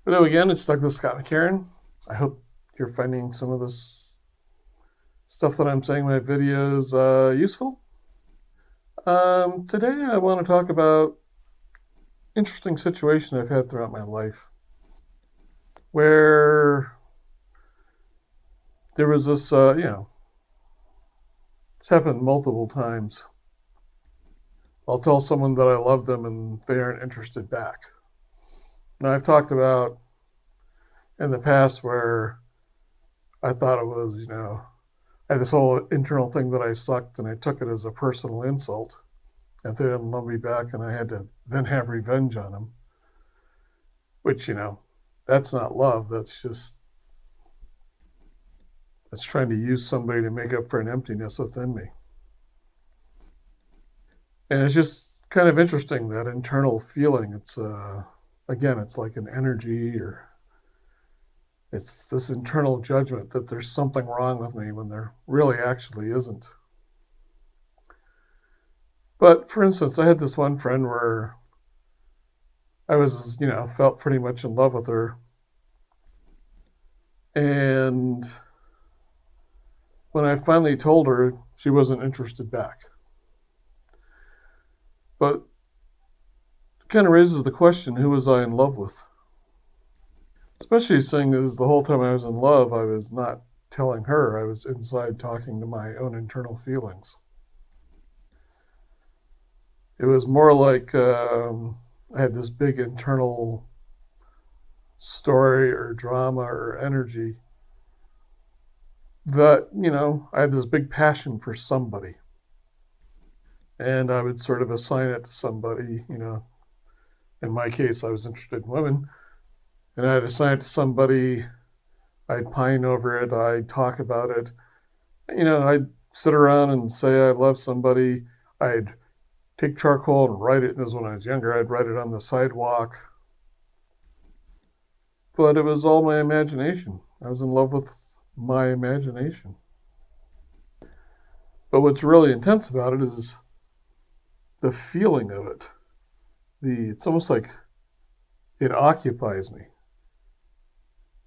Hello again, it's Douglas Scott McCarron. I hope you're finding some of this stuff that I'm saying in my videos useful. Today I want to talk about interesting situation I've had throughout my life where there was this, it's happened multiple times. I'll tell someone that I love them and they aren't interested back. Now, I've talked about in the past where I thought it was, I had this whole internal thing that I sucked and I took it as a personal insult. If they didn't love me back and I had to then have revenge on them, which, that's not love. That's trying to use somebody to make up for an emptiness within me. And it's just kind of interesting, that internal feeling. Again, it's like an energy, or it's this internal judgment that there's something wrong with me when there really actually isn't. But for instance, I had this one friend where I was, felt pretty much in love with her. And when I finally told her, she wasn't interested back. But it kind of raises the question, who was I in love with? Especially seeing as the whole time I was in love, I was not telling her. I was inside talking to my own internal feelings. It was more like I had this big internal story or drama or energy that, I had this big passion for somebody. And I would sort of assign it to somebody. In my case, I was interested in women. And I'd assign it to somebody. I'd pine over it. I'd talk about it. I'd sit around and say I love somebody. I'd take charcoal and write it. This was when I was younger. I'd write it on the sidewalk. But it was all my imagination. I was in love with my imagination. But what's really intense about it is the feeling of it. It's almost like it occupies me.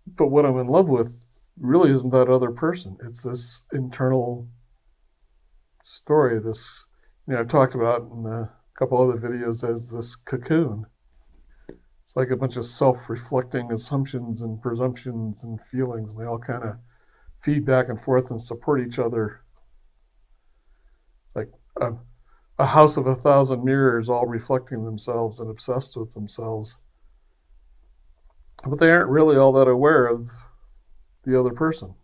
But what I'm in love with really isn't that other person. It's this internal story. I've talked about in a couple other videos as this cocoon. It's like a bunch of self-reflecting assumptions and presumptions and feelings, and they all kind of feed back and forth and support each other. It's like a house of 1,000 mirrors all reflecting themselves and obsessed with themselves. But they aren't really all that aware of the other person.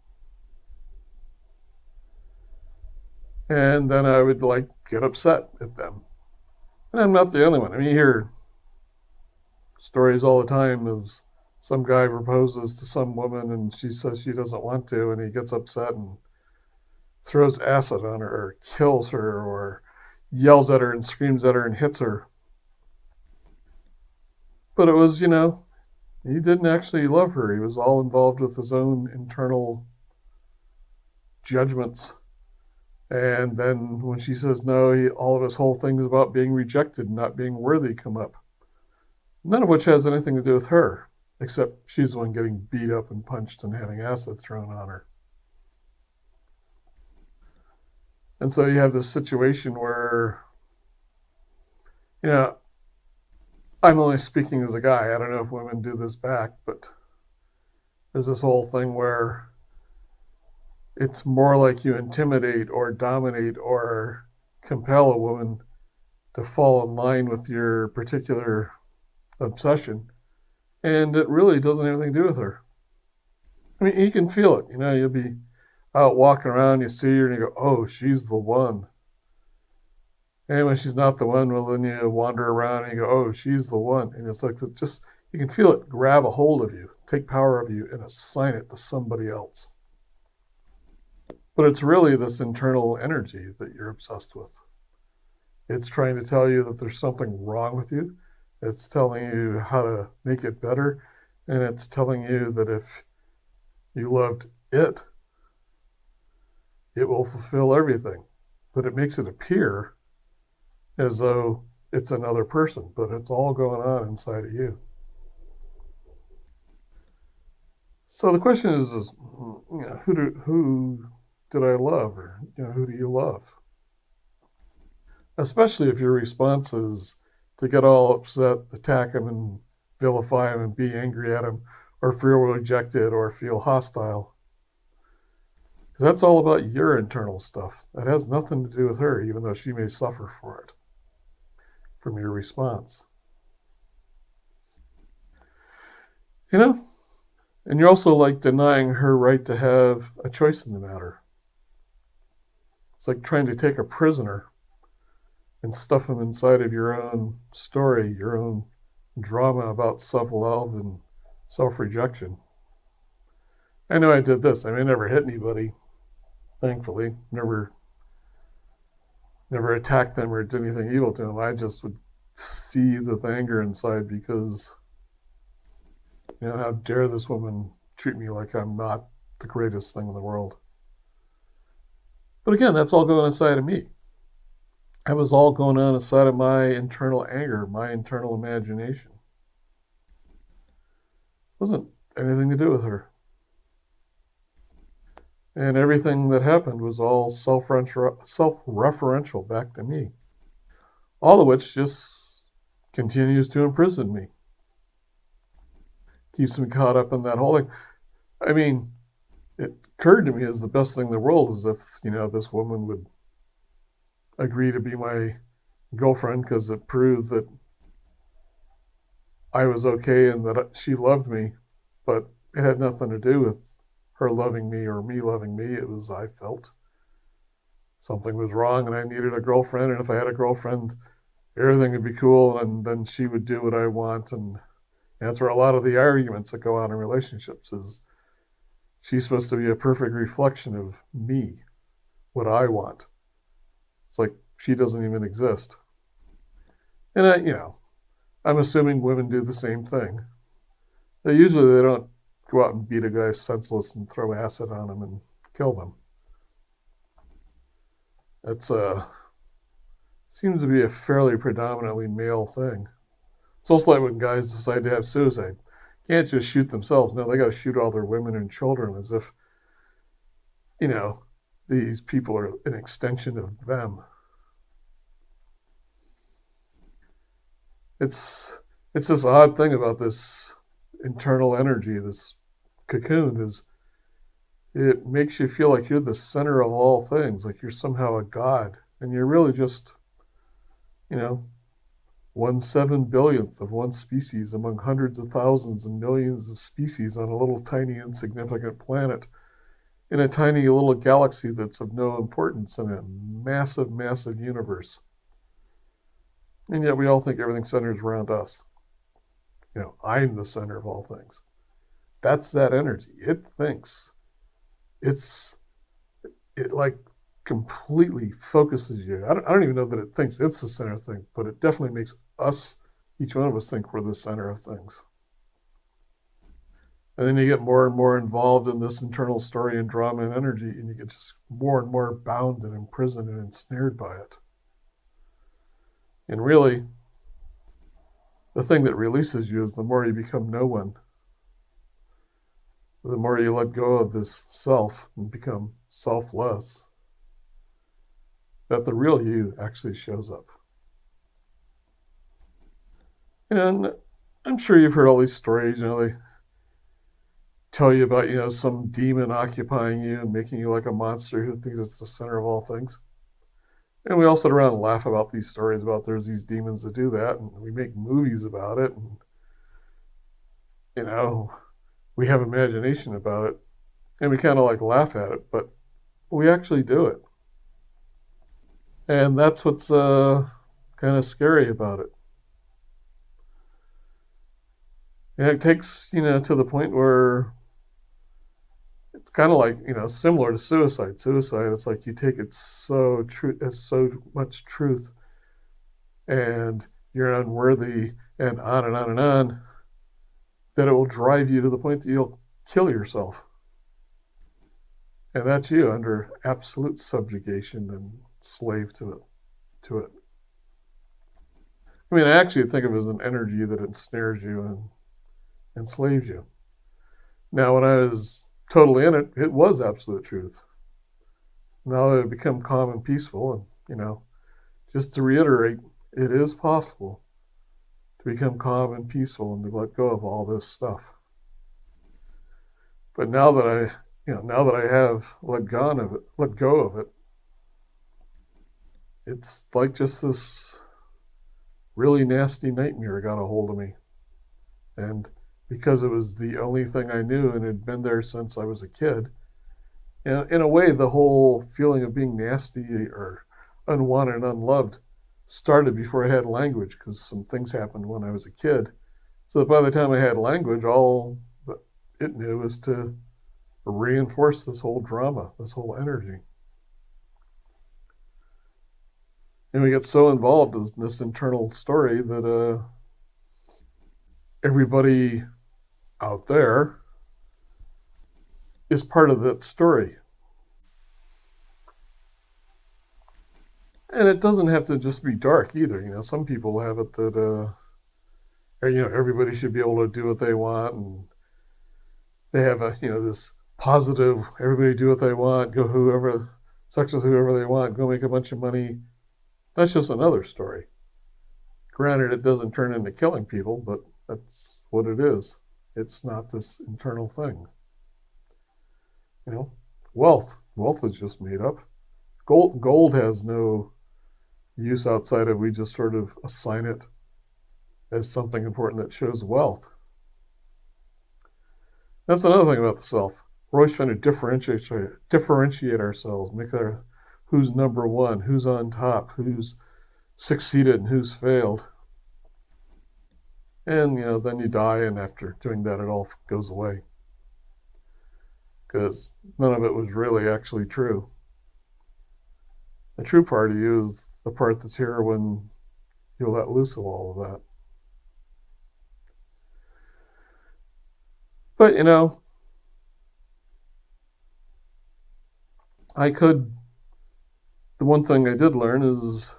And then I would get upset at them. And I'm not the only one. I mean, you hear stories all the time of some guy proposes to some woman and she says she doesn't want to, and he gets upset and throws acid on her or kills her or yells at her and screams at her and hits her. But it was, he didn't actually love her. He was all involved with his own internal judgments. And then when she says no, all of his whole thing is about being rejected and not being worthy come up. None of which has anything to do with her, except she's the one getting beat up and punched and having acid thrown on her. And so you have this situation where, I'm only speaking as a guy. I don't know if women do this back, but there's this whole thing where it's more like you intimidate or dominate or compel a woman to fall in line with your particular obsession. And it really doesn't have anything to do with her. I mean, you can feel it. You'll be out walking around, you see her, and you go, oh, she's the one. And when she's not the one, well, then you wander around and you go, oh, she's the one. And it's like, you can feel it grab a hold of you, take power of you, and assign it to somebody else. But it's really this internal energy that you're obsessed with. It's trying to tell you that there's something wrong with you. It's telling you how to make it better. And it's telling you that if you loved it, it will fulfill everything. But it makes it appear as though it's another person, but it's all going on inside of you. So the question is who did I love, or who do you love? Especially if your response is to get all upset, attack him, and vilify him, and be angry at him, or feel rejected, or feel hostile. Because that's all about your internal stuff. That has nothing to do with her, even though she may suffer for it from your response. You know? And you're also like denying her right to have a choice in the matter. It's like trying to take a prisoner and stuff him inside of your own story, your own drama about self love and self rejection. I know I did this. I never hit anybody, thankfully. Never attacked them or did anything evil to them. I just would seethe with anger inside because, how dare this woman treat me like I'm not the greatest thing in the world. But again, that's all going inside of me. That was all going on inside of my internal anger, my internal imagination. It wasn't anything to do with her. And everything that happened was all self-referential back to me. All of which just continues to imprison me. Keeps me caught up in that whole thing. It occurred to me as the best thing in the world is if, this woman would agree to be my girlfriend because it proved that I was okay and that she loved me. But it had nothing to do with her loving me or me loving me. It was I felt something was wrong and I needed a girlfriend. And if I had a girlfriend, everything would be cool and then she would do what I want. And that's where a lot of the arguments that go on in relationships is she's supposed to be a perfect reflection of me, what I want. It's like she doesn't even exist. And I'm assuming women do the same thing. Usually they don't go out and beat a guy senseless and throw acid on him and kill them. It's seems to be a fairly predominantly male thing. It's also like when guys decide to have suicide. Can't just shoot themselves. No, they got to shoot all their women and children as if, these people are an extension of them. It's this odd thing about this internal energy, this cocoon, is it makes you feel like you're the center of all things, like you're somehow a god, and you're really just, 1/7 billionth of one species among hundreds of thousands and millions of species on a little tiny insignificant planet in a tiny little galaxy that's of no importance in a massive, massive universe. And yet we all think everything centers around us. I'm the center of all things. That's that energy. It thinks. It like completely focuses you. I don't even know that it thinks it's the center of things, but it definitely makes us, each one of us, think we're the center of things. And then you get more and more involved in this internal story and drama and energy, and you get just more and more bound and imprisoned and ensnared by it. And really, the thing that releases you is the more you become no one, the more you let go of this self and become selfless, that the real you actually shows up. And I'm sure you've heard all these stories, they tell you about, some demon occupying you and making you like a monster who thinks it's the center of all things. And we all sit around and laugh about these stories about there's these demons that do that, and we make movies about it, and, we have imagination about it, and we kind of like laugh at it, but we actually do it. And that's what's kind of scary about it. And it takes, to the point where it's kind of like, similar to suicide. Suicide, it's like you take it so much truth and you're unworthy and on and on and on, that it will drive you to the point that you'll kill yourself. And that's you under absolute subjugation and slave to it. I actually think of it as an energy that ensnares you and enslaves you. Now, when I was totally in it, it was absolute truth. Now that I've become calm and peaceful, and just to reiterate, it is possible to become calm and peaceful and to let go of all this stuff. But now that I have let go of it, it's like just this really nasty nightmare got a hold of me. And because it was the only thing I knew and had been there since I was a kid, and in a way, the whole feeling of being nasty or unwanted and unloved started before I had language because some things happened when I was a kid. So that by the time I had language, all that it knew was to reinforce this whole drama, this whole energy. And we get so involved in this internal story that everybody out there is part of that story. And it doesn't have to just be dark either. Some people have it that everybody should be able to do what they want, and they have this positive, everybody do what they want, go whoever, sex with whoever they want, go make a bunch of money. That's just another story. Granted, it doesn't turn into killing people, but that's what it is. It's not this internal thing. Wealth is just made up. Gold has no use outside of we just sort of assign it as something important that shows wealth. That's another thing about the self. We're always trying to differentiate ourselves, make our who's number one, who's on top, who's succeeded, and who's failed. And then you die, and after doing that, it all goes away because none of it was really actually true. The true part of you is the part that's here when you let loose of all of that. But the one thing I did learn is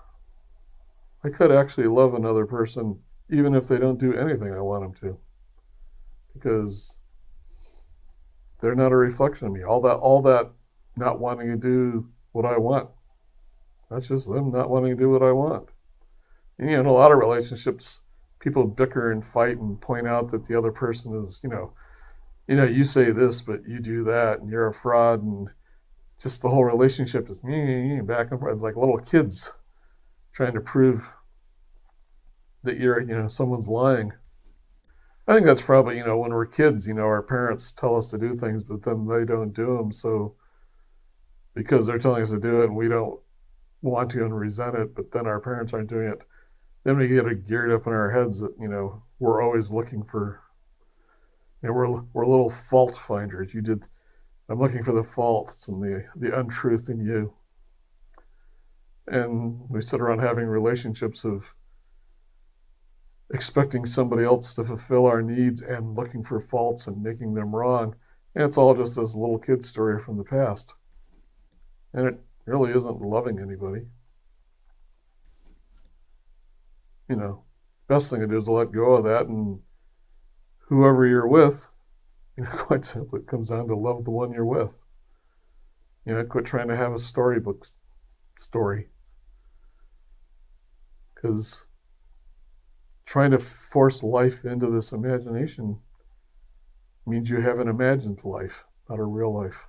I could actually love another person even if they don't do anything I want them to, because they're not a reflection of me. All that not wanting to do what I want, that's just them not wanting to do what I want. And, in a lot of relationships, people bicker and fight and point out that the other person is, you say this, but you do that, and you're a fraud, and just the whole relationship is back and forth. It's like little kids trying to prove that someone's lying. I think that's probably, when we're kids, our parents tell us to do things, but then they don't do them. So because they're telling us to do it and we don't want to and resent it, but then our parents aren't doing it, then we get it geared up in our heads that, we're always looking for, we're little fault finders. I'm looking for the faults and the untruth in you. And we sit around having relationships of expecting somebody else to fulfill our needs and looking for faults and making them wrong. And it's all just this little kid story from the past. And it really isn't loving anybody. Best thing to do is to let go of that, and whoever you're with, quite simply, it comes down to love the one you're with. Quit trying to have a storybook story. Because trying to force life into this imagination means you haven't imagined life, not a real life.